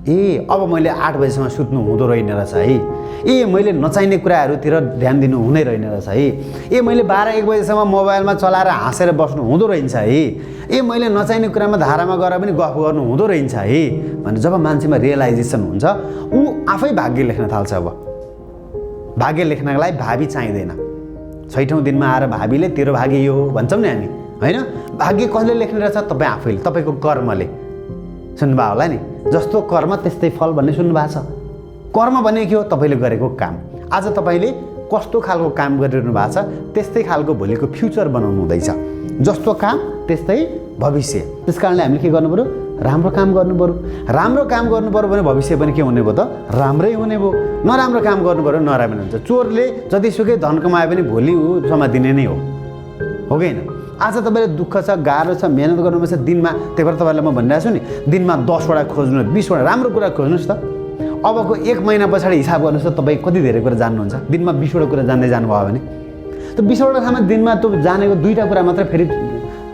ए अब मैले 8 बजेसम्म सुत्नु हुँदो रहेन रहेछ है, ए मैले नचाहिने कुराहरूतिर ध्यान दिनु हुँदै रहेन रहेछ है, ए मैले 12-1 बजेसम्म मोबाइलमा चलाएर हाँसेर बस्नु हुँदो रहेछ है, ए मैले नचाहिने कुरामा धारामा गएर पनि गफ गर्नु हुँदो रहेछ है भने जब मान्छेमा रियलाइजेसन हुन्छ ऊ आफै भाग्य लेख्न थाल्छ। अब भाग्य लेख्नका लागि भावी चाहिँदैन। 6औं दिनमा आएर भावीले तेरो भाग्य यो हो भन्छौँ नि हामी, होइन? भाग्य कसले लेख्ने रहेछ? तपाईँ आफैले, तपाईँको कर्मले। सुन्नुभयो होला नि, जस्तो कर्म त्यस्तै फल भन्ने सुन्नुभएको छ। कर्म भने के हो? तपाईँले गरेको काम। आज तपाईँले कस्तो खालको काम गरिरहनु भएको छ त्यस्तै खालको भोलिको फ्युचर बनाउनु हुँदैछ। जस्तो काम त्यस्तै भविष्य। त्यस कारणले हामीले के गर्नु पर्यो? राम्रो काम गर्नु पर्यो। राम्रो काम गर्नु पर्यो भने भविष्य पनि के हुने भयो त? राम्रै हुने भयो। नराम्रो काम गर्नु पर्यो नराम्रो हुन्छ। चोरले जतिसुकै धन कमाए पनि भोलि ऊ समातिने नै हो कि होइन? आज तपाईँले दुःख छ, गाह्रो छ, मेहनत गर्नुपर्छ दिनमा। त्यही भएर तपाईँलाई म भनिरहेको छु नि, दिनमा 10वटा खोज्नु, 20वटा राम्रो कुरा खोज्नुहोस् त। अबको 1 महिना पछाडि हिसाब गर्नुहोस् त, तपाईँ कति धेरै कुरा जान्नुहुन्छ। दिनमा 20वटा कुरा जान्दै जानुभयो भने त 20वटा ठाउँमा दिनमा त्यो जानेको 2टा कुरा मात्रै फेरि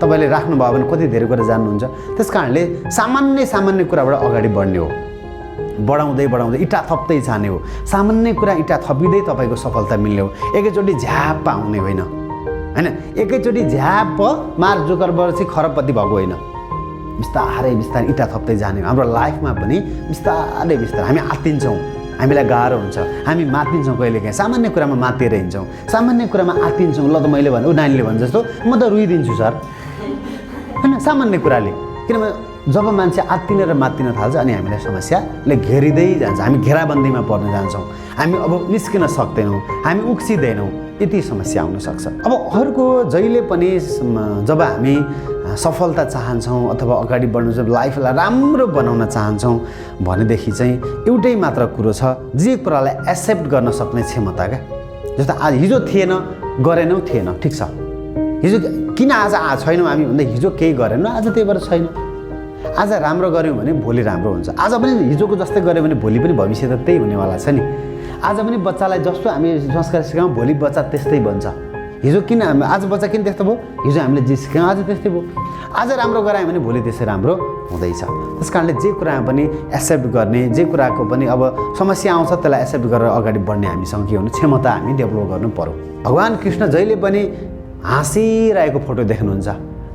तपाईँले राख्नुभयो भने कति धेरै कुरा जान्नुहुन्छ। त्यस कारणले सामान्य कुराबाट अगाडि बढ्ने हो, बढाउँदै इँटा थप्दै जाने हो। सामान्य कुरा इँटा थपिँदै तपाईँको सफलता मिल्ने हो। एकैचोटि झ्याप आउने होइन, होइन? एकैचोटि झ्याप मार जोकरबाट चाहिँ खरबपति भएको होइन। बिस्तारै इँटा थप्दै जाने हो। हाम्रो लाइफमा पनि बिस्तारै हामी आत्तिन्छौँ, हामीलाई गाह्रो हुन्छ, हामी मात्तिन्छौँ कहिलेकाहीँ। सामान्य कुरामा मात्तिएर हिँड्छौँ, सामान्य कुरामा आत्तिन्छौँ। ल त मैले भने ऊ नानीले भने जस्तो म त रुइदिन्छु सर, होइन? सामान्य कुराले। किनभने जब मान्छे आत्तिन र मात्तिन थाल्छ अनि हामीलाई समस्याले घेरिँदै जान्छ, हामी घेराबन्दीमा पर्न जान्छौँ, हामी अब निस्किन सक्दैनौँ, हामी उक्सिँदैनौँ, यति समस्या आउन सक्छ। अब अर्को जहिले पनि जब हामी सफलता चाहन्छौँ अथवा अगाडि बढ्नु छ, लाइफलाई राम्रो बनाउन चाहन्छौँ भनेदेखि चाहिँ एउटै मात्र कुरो छ, जे कुरालाई एक्सेप्ट गर्न सक्ने क्षमता क्या। जस्तो आज हिजो थिएन, गरेनौँ, थिएन, ठिक छ। हिजो किन आज छैनौँ हामी भन्दा हिजो केही गरेनौँ, आज त्यही भएर छैन। आज राम्रो गऱ्यौँ भने भोलि राम्रो हुन्छ। आज पनि हिजोको जस्तै गऱ्यो भने भोलि पनि भविष्य त त्यही हुनेवाला छ नि। आज पनि बच्चालाई जस्तो हामी संस्कार सिकाउँ भोलि बच्चा त्यस्तै बन्छ। हिजो किन आज बच्चा किन त्यस्तो भयो? हिजो हामीले जे सिकायौँ आज त्यस्तै भयो। आज राम्रो गरायौँ भने भोलि त्यसै राम्रो हुँदैछ। त्यस कारणले जे कुरामा पनि एक्सेप्ट गर्ने, जे कुराको पनि अब समस्या आउँछ त्यसलाई एक्सेप्ट गरेर अगाडि बढ्ने हामीसँग के हुनु क्षमता हामी डेभलप गर्नु पर्यो। भगवान् कृष्ण जहिले पनि हाँसिरहेको फोटो देख्नुहुन्छ।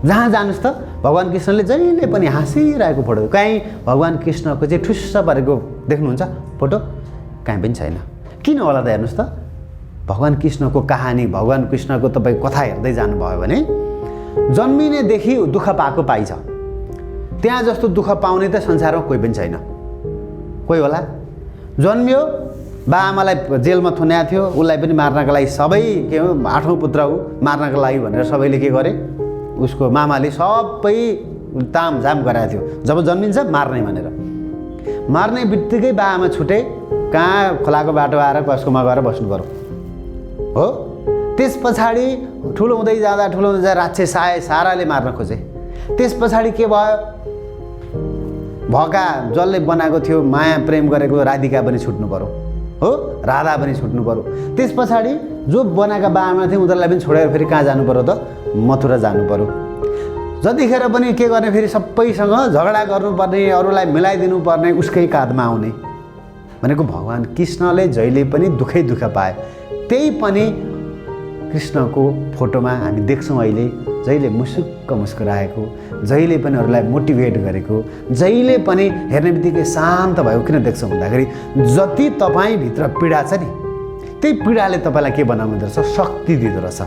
जहाँ जानुहोस् त भगवान् कृष्णले जहिले पनि हाँसिरहेको फोटो, कहीँ भगवान् कृष्णको चाहिँ ठुस्स परेको देख्नुहुन्छ फोटो? कहीँ पनि छैन। किन होला त? हेर्नुहोस् त, भगवान् कृष्णको कहानी, भगवान् कृष्णको तपाईँ कथा हेर्दै जानुभयो भने जन्मिनेदेखि दुःख पाएको पाइन्छ। त्यहाँ जस्तो दुःख पाउने त संसारमा कोही पनि छैन। कोही होला? जन्मियो, बाआमालाई जेलमा थुन्याएको थियो, उसलाई पनि मार्नको लागि सबै के हो 8औं पुत्र हो मार्नको लागि भनेर सबैले के गरे, उसको मामाले सबै तामझाम गराएको थियो। जब जन्मिन्छ मार्ने भनेर, मार्ने बित्तिकै बाआमा छुटे, कहाँ खोलाको बाटो आएर कसकोमा गएर बस्नु पर्यो हो। त्यस पछाडि ठुलो हुँदै जाँदा राक्षस आए, साराले मार्न खोजे। त्यस पछाडि के भयो? भका जसले बनाएको थियो, माया प्रेम गरेको राधिका पनि छुट्नु पर्यो हो, राधा पनि छुट्नु पर्यो। त्यस पछाडि जो बनाएका बाआमा थिए उनीहरूलाई पनि छोडेर फेरि कहाँ जानु पर्यो त? मथुरा जानु पर्यो। जतिखेर पनि के गर्ने, फेरि सबैसँग झगडा गर्नुपर्ने, अरूलाई मिलाइदिनु पर्ने, उसकै काँधमा आउने भनेको भगवान् कृष्णले जहिले पनि दुःखै दुःख पाए। त्यही पनि कृष्णको फोटोमा हामी देख्छौँ अहिले, जहिले मुसुक्क मुस्कुराएको, जहिले पनि अरूलाई मोटिभेट गरेको, जहिले पनि हेर्ने बित्तिकै शान्त भएको किन देख्छौँ भन्दाखेरि जति तपाईँभित्र पीडा छ नि त्यही पीडाले तपाईँलाई के बनाउनु रहेछ? शक्ति दिँदो रहेछ।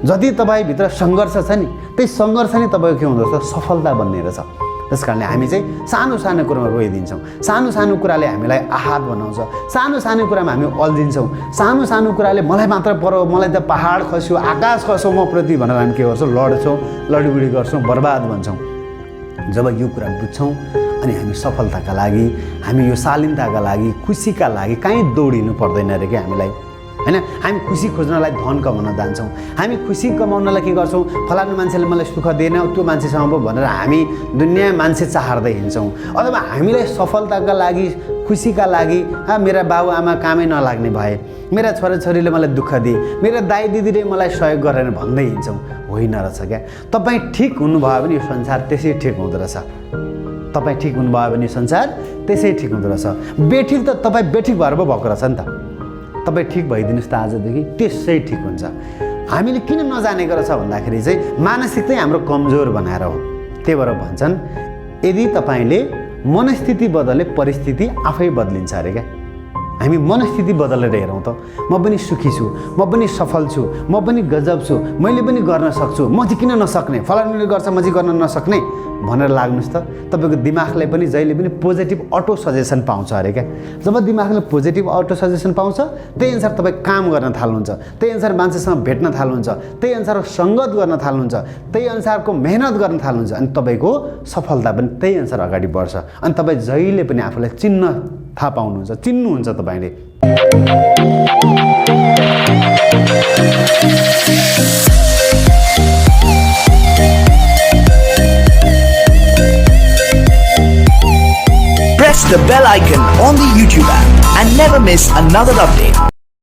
जति तपाईँभित्र सङ्घर्ष छ नि त्यही सङ्घर्ष नै तपाईँको के हुँदो रहेछ? सफलता बन्ने रहेछ। त्यस कारणले हामी चाहिँ सानो सानो कुरामा रोइदिन्छौँ, सानो सानो कुराले हामीलाई आहत बनाउँछ, सानो सानो कुरामा हामी अल्झिन्छौँ, सानो सानो कुराले मलाई मात्र पऱ्यो, मलाई त पहाड खस्यो, आकाश खस्यो म प्रति भनेर हामी के गर्छौँ? लड्छौँ, लडीबुडी गर्छौँ, बर्बाद भन्छौँ। जब यो कुरा बुझ्छौँ अनि हामी सफलताका लागि, हामी यो शालीनताका लागि, खुसीका लागि कहीँ दौडिनु पर्दैन अरे क्या हामीलाई, होइन? हामी खुसी खोज्नलाई धन कमाउन जान्छौँ, हामी खुसी कमाउनलाई के गर्छौँ? फलानु मान्छेले मलाई सुख दिएन, त्यो मान्छेसँग पो भनेर हामी दुनियाँ मान्छे चाहर्दै हिँड्छौँ। अथवा हामीलाई सफलताका लागि, खुसीका लागि मेरा बाबुआमा कामै नलाग्ने भए, मेरा छोराछोरीले मलाई दुःख दिए, मेरा दाइ दिदीले मलाई सहयोग गरेर भन्दै हिँड्छौँ। होइन रहेछ क्या। तपाईँ ठिक हुनुभयो भने यो संसार त्यसै ठिक हुँदो रहेछ। तपाईँ ठिक हुनुभयो भने संसार त्यसै ठिक हुँदो रहेछ। बेठिक त तपाईँ बेठिक भएर पो भएको रहेछ नि त। तपाईँ ठिक भइदिनुहोस् त आजदेखि, त्यसै ठिक हुन्छ। हामीले किन नजानेको रहेछ भन्दाखेरि चाहिँ मानसिकता हाम्रो कमजोर बनाएर हो। त्यही भएर भन्छन् यदि तपाईँले मनस्थिति बदले परिस्थिति आफै बदलिन्छ अरे क्या। हामी मनस्थिति बदलेर हेरौँ त, म पनि सुखी छु, म पनि सफल छु, म पनि गजब छु, मैले पनि गर्न सक्छु, म चाहिँ किन नसक्ने, फलानुले गर्छ म चाहिँ गर्न नसक्ने भनेर लाग्नुहोस् त। तपाईँको दिमागलाई पनि जहिले पनि पोजिटिभ अटो सजेसन पाउँछ अरे क्या। जब दिमागले पोजिटिभ अटो सजेसन पाउँछ त्यही अनुसार तपाईँ काम गर्न थाल्नुहुन्छ, त्यही अनुसार मान्छेसँग भेट्न थाल्नुहुन्छ, त्यही अनुसार सङ्गत गर्न थाल्नुहुन्छ, त्यही अनुसारको मेहनत गर्न थाल्नुहुन्छ, अनि तपाईँको सफलता पनि त्यही अनुसार अगाडि बढ्छ। अनि तपाईँ जहिले पनि आफूलाई चिन्न थाहा पाउनुहुन्छ, चिन्नुहुन्छ तपाईँले। Press the bell icon on the YouTube app and never miss another update.